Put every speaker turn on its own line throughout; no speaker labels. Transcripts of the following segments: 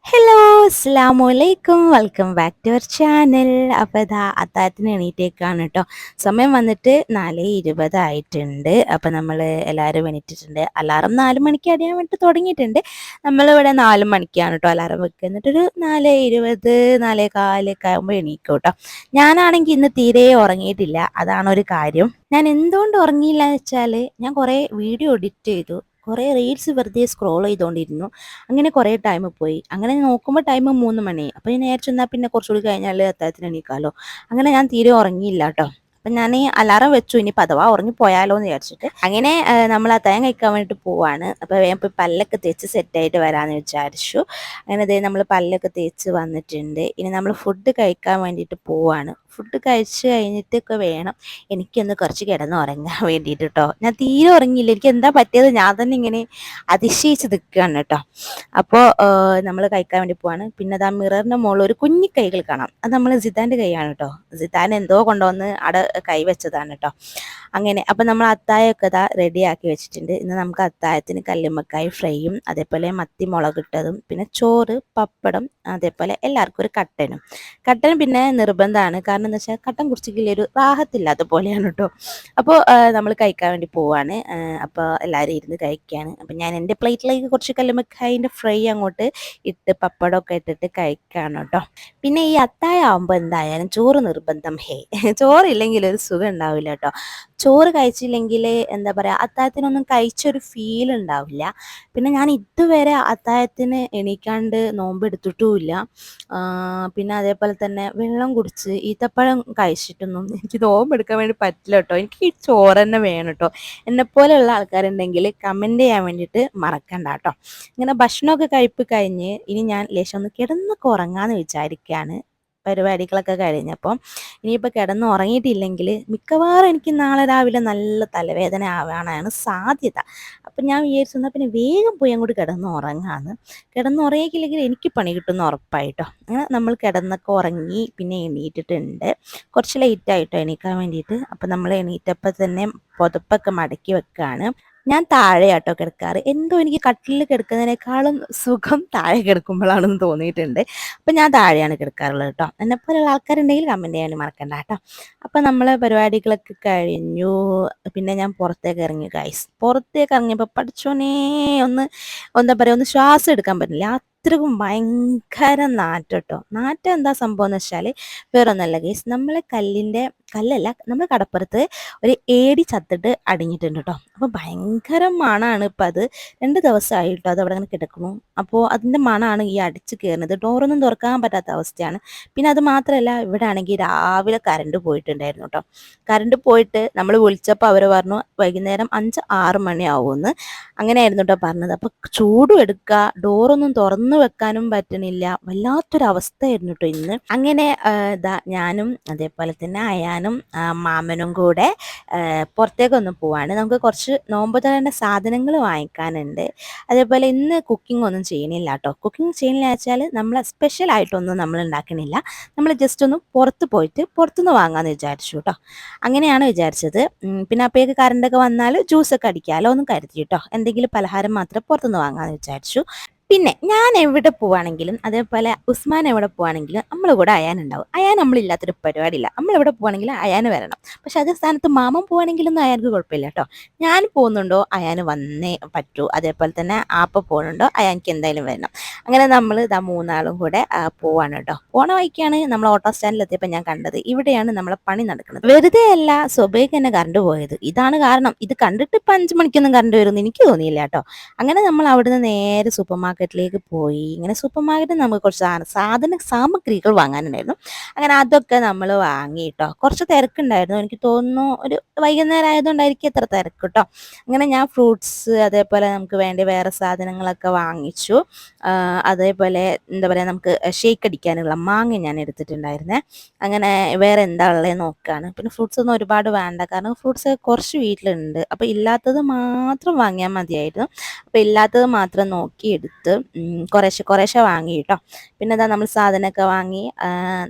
Hello, അസ്സലാമലൈക്കും. Welcome back to our channel. അപ്പോൾ ഇതാ അത്താഴത്തിന് എണീറ്റേക്കാണ് കേട്ടോ. സമയം വന്നിട്ട് 4:20 ആയിട്ടുണ്ട്. അപ്പോൾ നമ്മൾ എല്ലാവരും എണീറ്റിട്ടുണ്ട്. അലാറം 4 മണിക്ക് അടിയാൻ വേണ്ടി തുടങ്ങിയിട്ടുണ്ട്. നമ്മളിവിടെ 4 മണിക്കാണ് കേട്ടോ അലാറം വെക്കുക. എന്നിട്ടൊരു 4:20 4:15 ഒക്കെ ആകുമ്പോൾ എണീക്കും കേട്ടോ. ഞാനാണെങ്കിൽ ഇന്ന് തീരെ ഉറങ്ങിയിട്ടില്ല. അതാണ് ഒരു കാര്യം. ഞാൻ എന്തുകൊണ്ട് ഉറങ്ങിയില്ല എന്ന് വെച്ചാൽ ഞാൻ കുറേ വീഡിയോ എഡിറ്റ് ചെയ്തു. കുറേ റീൽസ് വെറുതെ സ്ക്രോൾ ചെയ്തുകൊണ്ടിരുന്നു. അങ്ങനെ കുറേ ടൈം പോയി. അങ്ങനെ നോക്കുമ്പോൾ ടൈം 3 മണി. അപ്പോൾ ഞാൻ വിചാരിച്ചു എന്നാൽ പിന്നെ കുറച്ചുകൂടി കഴിഞ്ഞാൽ അത്താഴത്തിന് എണീക്കാമല്ലോ. അങ്ങനെ ഞാൻ തീരെ ഉറങ്ങിയില്ല കേട്ടോ. അപ്പം ഞാൻ അലാറം വെച്ചു, ഇനി അഥവാ ഉറങ്ങിപ്പോയാലോ എന്ന് വിചാരിച്ചിട്ട്. അങ്ങനെ നമ്മൾ അത്താഴം കഴിക്കാൻ വേണ്ടിയിട്ട് പോവാണ്. അപ്പോൾ വേഗം പോയി പല്ലൊക്കെ തേച്ച് സെറ്റായിട്ട് വരാമെന്ന് വിചാരിച്ചു. അങ്ങനെ ദേ നമ്മൾ പല്ലൊക്കെ തേച്ച് വന്നിട്ടുണ്ട്. ഇനി നമ്മൾ ഫുഡ് കഴിക്കാൻ വേണ്ടിയിട്ട് പോവാണ്. ഫുഡ് കഴിച്ച് കഴിഞ്ഞിട്ടൊക്കെ വേണം എനിക്കൊന്ന് കുറച്ച് കിടന്നുറങ്ങാൻ വേണ്ടിയിട്ട് കേട്ടോ. ഞാൻ തീരെ ഉറങ്ങിയില്ല. എനിക്ക് എന്താ പറ്റിയത് ഞാൻ തന്നെ ഇങ്ങനെ അതിശയിച്ച് നിൽക്കുകയാണ് കേട്ടോ. അപ്പോൾ നമ്മൾ കഴിക്കാൻ വേണ്ടി പോവാണ്. പിന്നെ അത് ആ മിററിൻ്റെ മുകളിൽ ഒരു കുഞ്ഞി കൈകൾ കാണാം. അത് നമ്മൾ സിതാൻ്റെ കൈയാണ് കേട്ടോ. സിതാൻ എന്തോ കൊണ്ടുവന്ന് അവിടെ കൈ വെച്ചതാണ് കേട്ടോ. അങ്ങനെ അപ്പോൾ നമ്മൾ അത്താഴമൊക്കെ ഇതാ റെഡിയാക്കി വെച്ചിട്ടുണ്ട്. ഇന്ന് നമുക്ക് അത്താഴത്തിന് കല്ലുമ്മക്കായ് ഫ്രൈയും അതേപോലെ മത്തി മുളകിട്ടതും പിന്നെ ചോറ് പപ്പടം അതേപോലെ എല്ലാവർക്കും ഒരു കട്ടനും പിന്നെ നിർബന്ധമാണ്. കാരണം എന്താ വെച്ചാൽ കട്ടൻ കുടിച്ചിട്ടില്ല ഒരു റാഹത്തില്ലാത്ത പോലെയാണ് കേട്ടോ. അപ്പോൾ നമ്മൾ കഴിക്കാൻ വേണ്ടി പോവാണ്. അപ്പോൾ എല്ലാവരും ഇരുന്ന് കഴിക്കുകയാണ്. അപ്പം ഞാൻ എൻ്റെ പ്ലേറ്റിലേക്ക് കുറച്ച് കല്ലുമ്മക്കായൻ്റെ ഫ്രൈ അങ്ങോട്ട് ഇട്ട് പപ്പടമൊക്കെ ഇട്ടിട്ട് കഴിക്കുകയാണ് കേട്ടോ. പിന്നെ ഈ അത്താഴം ആകുമ്പോൾ എന്തായാലും ചോറ് നിർബന്ധം. ചോറില്ലെങ്കിൽ ഒരു സുഖം ഉണ്ടാവില്ല കേട്ടോ. ചോറ് കഴിച്ചില്ലെങ്കിൽ എന്താ പറയുക, അത്താഴത്തിനൊന്നും കഴിച്ചൊരു ഫീൽ ഉണ്ടാവില്ല. പിന്നെ ഞാൻ ഇതുവരെ അത്താഴത്തിന് എണീക്കാണ്ട് നോമ്പ് എടുത്തിട്ടുമില്ല. പിന്നെ അതേപോലെ തന്നെ വെള്ളം കുടിച്ച് ഈത്തപ്പഴം കഴിച്ചിട്ടൊന്നും എനിക്ക് നോമ്പ് എടുക്കാൻ വേണ്ടി പറ്റില്ല കേട്ടോ. എനിക്ക് ഈ ചോറ് തന്നെ വേണം കേട്ടോ. എന്നെപ്പോലെയുള്ള ആൾക്കാരുണ്ടെങ്കിൽ കമൻറ്റ് ചെയ്യാൻ വേണ്ടിയിട്ട് മറക്കണ്ട കേട്ടോ. ഇങ്ങനെ ഭക്ഷണമൊക്കെ കഴിപ്പ് കഴിഞ്ഞ് ഇനി ഞാൻ ലേശം ഒന്ന് കിടന്നൊക്കെ ഉറങ്ങാമെന്ന് വിചാരിക്കുകയാണ്. പരിപാടികളൊക്കെ കഴിഞ്ഞപ്പം ഇനിയിപ്പോൾ കിടന്ന് ഉറങ്ങിയിട്ടില്ലെങ്കിൽ മിക്കവാറും എനിക്ക് നാളെ രാവിലെ നല്ല തലവേദന ആവാനാണ് സാധ്യത. അപ്പം ഞാൻ വിചാരിച്ചു എന്നാൽ പിന്നെ വേഗം പോയി അങ്ങോട്ട് കിടന്ന് ഉറങ്ങാമെന്ന്. കിടന്നുറങ്ങിയില്ലെങ്കിൽ എനിക്ക് പണി കിട്ടുമെന്ന് ഉറപ്പായിട്ടോ. അങ്ങനെ നമ്മൾ കിടന്നൊക്കെ ഉറങ്ങി പിന്നെ എണീറ്റിട്ടുണ്ട്. കുറച്ച് ലേറ്റായിട്ടോ എണീക്കാൻ വേണ്ടിയിട്ട്. അപ്പം നമ്മൾ എണീറ്റപ്പോൾ തന്നെ പുതപ്പൊക്കെ മടക്കി വെക്കുകയാണ്. ഞാൻ താഴെയാട്ടോ കിടക്കാറ്. എന്തോ എനിക്ക് കട്ടിലിൽ കിടക്കുന്നതിനേക്കാളും സുഖം താഴെ കിടക്കുമ്പോഴാണെന്ന് തോന്നിയിട്ടുണ്ട്. അപ്പം ഞാൻ താഴെയാണ് കിടക്കാറുള്ളത് കേട്ടോ. എന്നെപ്പോലുള്ള ആൾക്കാരുണ്ടെങ്കിൽ കമൻറ്റ് ചെയ്യാൻ മറക്കണ്ട കേട്ടോ. അപ്പം നമ്മൾ പരിപാടികളൊക്കെ കഴിഞ്ഞു. പിന്നെ ഞാൻ പുറത്തേക്ക് ഇറങ്ങി ഗൈസ്. പുറത്തേക്ക് ഇറങ്ങിയപ്പോൾ പഠിച്ചോനേ ഒന്ന് എന്താ പറയുക, ഒന്ന് ശ്വാസം എടുക്കാൻ പറ്റില്ല. അത്രക്കും ഭയങ്കര നാറ്റം കേട്ടോ. നാറ്റം എന്താ സംഭവം എന്ന് വെച്ചാൽ വേറൊന്നല്ല ഗൈസ്, നമ്മളെ കല്ലല്ല, നമ്മൾ കടപ്പുറത്ത് ഒരു ഏടി ചത്തിട്ട് അടിഞ്ഞിട്ടുണ്ട് കേട്ടോ. അപ്പോൾ ഭയങ്കര മണമാണ് ഇപ്പം അത്. 2 ദിവസമായിട്ടോ അത് അവിടെ അങ്ങനെ കിടക്കുന്നു. അപ്പോൾ അതിൻ്റെ മണമാണ് ഈ അടിച്ച് കയറുന്നത്. ഡോറൊന്നും തുറക്കാൻ പറ്റാത്ത അവസ്ഥയാണ്. പിന്നെ അത് മാത്രമല്ല ഇവിടെ ആണെങ്കിൽ രാവിലെ കറണ്ട് പോയിട്ടുണ്ടായിരുന്നു കേട്ടോ. കറണ്ട് പോയിട്ട് നമ്മൾ വിളിച്ചപ്പോൾ അവർ പറഞ്ഞു വൈകുന്നേരം 5-6 മണിയാവുമെന്ന്. അങ്ങനെയായിരുന്നു കേട്ടോ പറഞ്ഞത്. അപ്പോൾ ചൂടും എടുക്കുക, ഡോറൊന്നും തുറന്നു വെക്കാനും പറ്റണില്ല. വല്ലാത്തൊരവസ്ഥയായിരുന്നു കേട്ടോ ഇന്ന്. അങ്ങനെ ഞാനും അതേപോലെ തന്നെ അയാനും മാമനും കൂടെ പുറത്തേക്കൊന്ന് പോവാണ്. നമുക്ക് കുറച്ച് നോമ്പ് തുറേണ്ട സാധനങ്ങൾ വാങ്ങിക്കാനുണ്ട്. അതേപോലെ ഇന്ന് കുക്കിംഗ് ഒന്നും ചെയ്യണില്ല കേട്ടോ. കുക്കിംഗ് ചെയ്യണില്ല വെച്ചാൽ നമ്മൾ സ്പെഷ്യലായിട്ടൊന്നും നമ്മൾ ഉണ്ടാക്കണില്ല. നമ്മൾ ജസ്റ്റ് ഒന്ന് പുറത്ത് പോയിട്ട് പുറത്തുനിന്ന് വാങ്ങാമെന്ന് വിചാരിച്ചു കേട്ടോ. അങ്ങനെയാണ് വിചാരിച്ചത്. പിന്നെ അപ്പോഴേക്ക് കറണ്ടൊക്കെ വന്നാൽ ജ്യൂസൊക്കെ അടിക്കാമല്ലോ ഒന്നും കരുതി കേട്ടോ. എന്തെങ്കിലും പലഹാരം മാത്രം പുറത്തുനിന്ന് വാങ്ങാമെന്ന് വിചാരിച്ചു. പിന്നെ ഞാൻ എവിടെ പോവാണെങ്കിലും അതേപോലെ ഉസ്മാൻ എവിടെ പോവാണെങ്കിലും നമ്മളെ കൂടെ അയാനുണ്ടാവും. അയാൻ നമ്മളില്ലാത്തൊരു പരിപാടിയില്ല. നമ്മളെവിടെ പോവാണെങ്കിലും അയാന് വരണം. പക്ഷെ അതേ സ്ഥാനത്ത് മാമൻ പോവാണെങ്കിലൊന്നും അയാൾക്ക് കുഴപ്പമില്ല കേട്ടോ. ഞാൻ പോകുന്നുണ്ടോ അയാന് വന്നേ പറ്റൂ. അതേപോലെ തന്നെ ആപ്പ പോകുന്നുണ്ടോ അയാൾക്ക് എന്തായാലും വരണം. അങ്ങനെ നമ്മൾ ഇതാ 3 കൂടെ പോവാണ് കേട്ടോ. പോണ വഴിക്കാണ് നമ്മൾ ഓട്ടോ സ്റ്റാൻഡിൽ എത്തിയപ്പോൾ ഞാൻ കണ്ടത് ഇവിടെയാണ് നമ്മളെ പണി നടക്കുന്നത്. വെറുതെ അല്ല സ്വബേക്ക് തന്നെ കറണ്ട് പോയത്. ഇതാണ് കാരണം. ഇത് കണ്ടിട്ട് ഇപ്പം 5 മണിക്കൊന്നും കറണ്ട് വരുമെന്ന് എനിക്ക് തോന്നിയില്ല കേട്ടോ. അങ്ങനെ നമ്മൾ അവിടുന്ന് നേരെ സൂപ്പർ മാർക്കറ്റിലേക്ക് പോയി. ഇങ്ങനെ സൂപ്പർ മാർക്കറ്റിൽ നമുക്ക് കുറച്ച് സാമഗ്രികൾ വാങ്ങാനുണ്ടായിരുന്നു. അങ്ങനെ അതൊക്കെ നമ്മൾ വാങ്ങി കേട്ടോ. കുറച്ച് തിരക്കുണ്ടായിരുന്നു. എനിക്ക് തോന്നുന്നു ഒരു വൈകുന്നേരം ആയതുകൊണ്ടായിരിക്കും എത്ര തിരക്ക് കേട്ടോ. അങ്ങനെ ഞാൻ ഫ്രൂട്ട്സ് അതേപോലെ നമുക്ക് വേണ്ടി വേറെ സാധനങ്ങളൊക്കെ വാങ്ങിച്ചു. അതേപോലെ എന്താ പറയുക, നമുക്ക് ഷേക്ക് അടിക്കാനുള്ള മാങ്ങ ഞാൻ എടുത്തിട്ടുണ്ടായിരുന്നേ. അങ്ങനെ വേറെ എന്താ ഉള്ളത് നോക്കുകയാണ്. പിന്നെ ഫ്രൂട്ട്സ് ഒന്നും ഒരുപാട് വേണ്ട, കാരണം ഫ്രൂട്ട്സ് കുറച്ച് വീട്ടിലുണ്ട്. അപ്പോൾ ഇല്ലാത്തത് മാത്രം വാങ്ങിയാൽ മതിയായിരുന്നു. അപ്പോൾ ഇല്ലാത്തത് മാത്രം നോക്കി എടുത്ത് കുറേശ്ശെ വാങ്ങി കേട്ടോ. പിന്നെ നമ്മൾ സാധനമൊക്കെ വാങ്ങി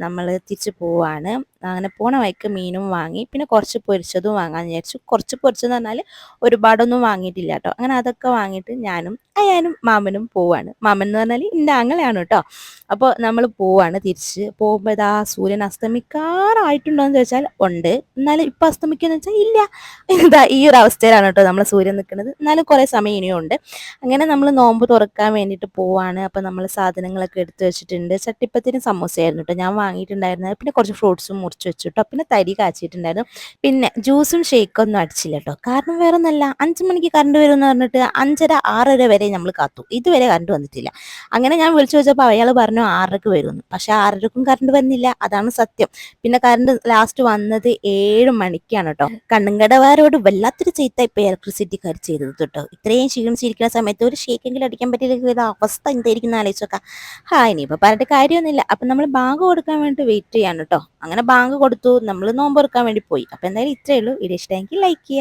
നമ്മൾ തിരിച്ച് പോവാണ്. അങ്ങനെ പോണ വഴിക്ക് മീനും വാങ്ങി, പിന്നെ കുറച്ച് പൊരിച്ചതും വാങ്ങാമെന്ന് വിചാരിച്ചു. കുറച്ച് പൊരിച്ചതെന്ന് പറഞ്ഞാൽ ഒരുപാടൊന്നും വാങ്ങിയിട്ടില്ല കേട്ടോ. അങ്ങനെ അതൊക്കെ വാങ്ങിയിട്ട് ഞാനും അയാനും മാമനും പോവാണ്. മാമൻ എന്ന് പറഞ്ഞാൽ എൻ്റെ ആങ്ങളെയാണ് കേട്ടോ. അപ്പോൾ നമ്മൾ പോവാണ്. തിരിച്ച് പോകുമ്പോൾ ഇതാ സൂര്യൻ അസ്തമിക്കാറായിട്ടുണ്ടോ എന്ന് ചോദിച്ചാൽ ഉണ്ട്, എന്നാലും ഇപ്പം അസ്തമിക്കുമെന്ന് വെച്ചാൽ ഇല്ല. ഇതാ ഈ ഒരു അവസ്ഥയിലാണ് കേട്ടോ നമ്മൾ സൂര്യൻ നിൽക്കുന്നത്. എന്നാലും കുറേ സമയം ഇനിയും ഉണ്ട്. അങ്ങനെ നമ്മൾ നോമ്പ് തുറക്കാൻ വേണ്ടിയിട്ട് പോവാണ്. അപ്പോൾ നമ്മൾ സാധനങ്ങളൊക്കെ എടുത്ത് വെച്ചിട്ടുണ്ട്. ചട്ടിപ്പത്തിന് സമൂസയായിരുന്നു കേട്ടോ ഞാൻ വാങ്ങിയിട്ടുണ്ടായിരുന്നത്. പിന്നെ കുറച്ച് ഫ്രൂട്ട്സും മുറിച്ച് വെച്ചു കേട്ടോ. പിന്നെ തരി കാച്ചിട്ടുണ്ടായിരുന്നു. പിന്നെ ജ്യൂസും ഷേക്കൊന്നും അടിച്ചില്ല കേട്ടോ. കാരണം വേറെ ഒന്നല്ല, 5 മണിക്ക് കറണ്ട് വരുമെന്ന് പറഞ്ഞിട്ട് 5:30 6:30 വരെ നമ്മൾ കാത്തു. ഇതുവരെ കറണ്ട് വന്നിട്ടില്ല. അങ്ങനെ ഞാൻ വിളിച്ചു ചോദിച്ചപ്പോൾ അയാൾ പറഞ്ഞു 6:30ക്ക് വരുമെന്ന്. പക്ഷെ 6:30ക്കും കറണ്ട് വന്നില്ല, അതാണ് സത്യം. പിന്നെ കറണ്ട് ലാസ്റ്റ് വന്നത് 7 മണിക്കാണ് കേട്ടോ. കണ്ണുങ്കടവാരോട് വല്ലാത്തൊരു ചീത്ത ഇപ്പൊ ഇലക്ട്രിസിറ്റിക്കാർ ചെയ്തത് കേട്ടോ. ഇത്രയും ക്ഷീണിച്ചിരിക്കുന്ന സമയത്ത് ഒരു ഷേക്കെങ്കിലും അടിക്കാൻ പറ്റിയില്ലെങ്കിൽ അവസ്ഥ എന്തായിരിക്കും ആലോചിച്ചോക്ക. ഇനിയിപ്പോൾ പറഞ്ഞിട്ട് കാര്യമൊന്നുമില്ല. അപ്പം നമ്മൾ ബാങ്ക് കൊടുക്കാൻ വേണ്ടി വെയിറ്റ് ചെയ്യാണ് കേട്ടോ. അങ്ങനെ ബാങ്ക് കൊടുത്തു, നമ്മൾ നോമ്പ് തുറക്കാൻ വേണ്ടി പോയി. അപ്പം എന്തായാലും ഇത്രയേ ഉള്ളൂ. വീഡിയോ ഇഷ്ടമെങ്കിൽ ലൈക്ക് ചെയ്യുക.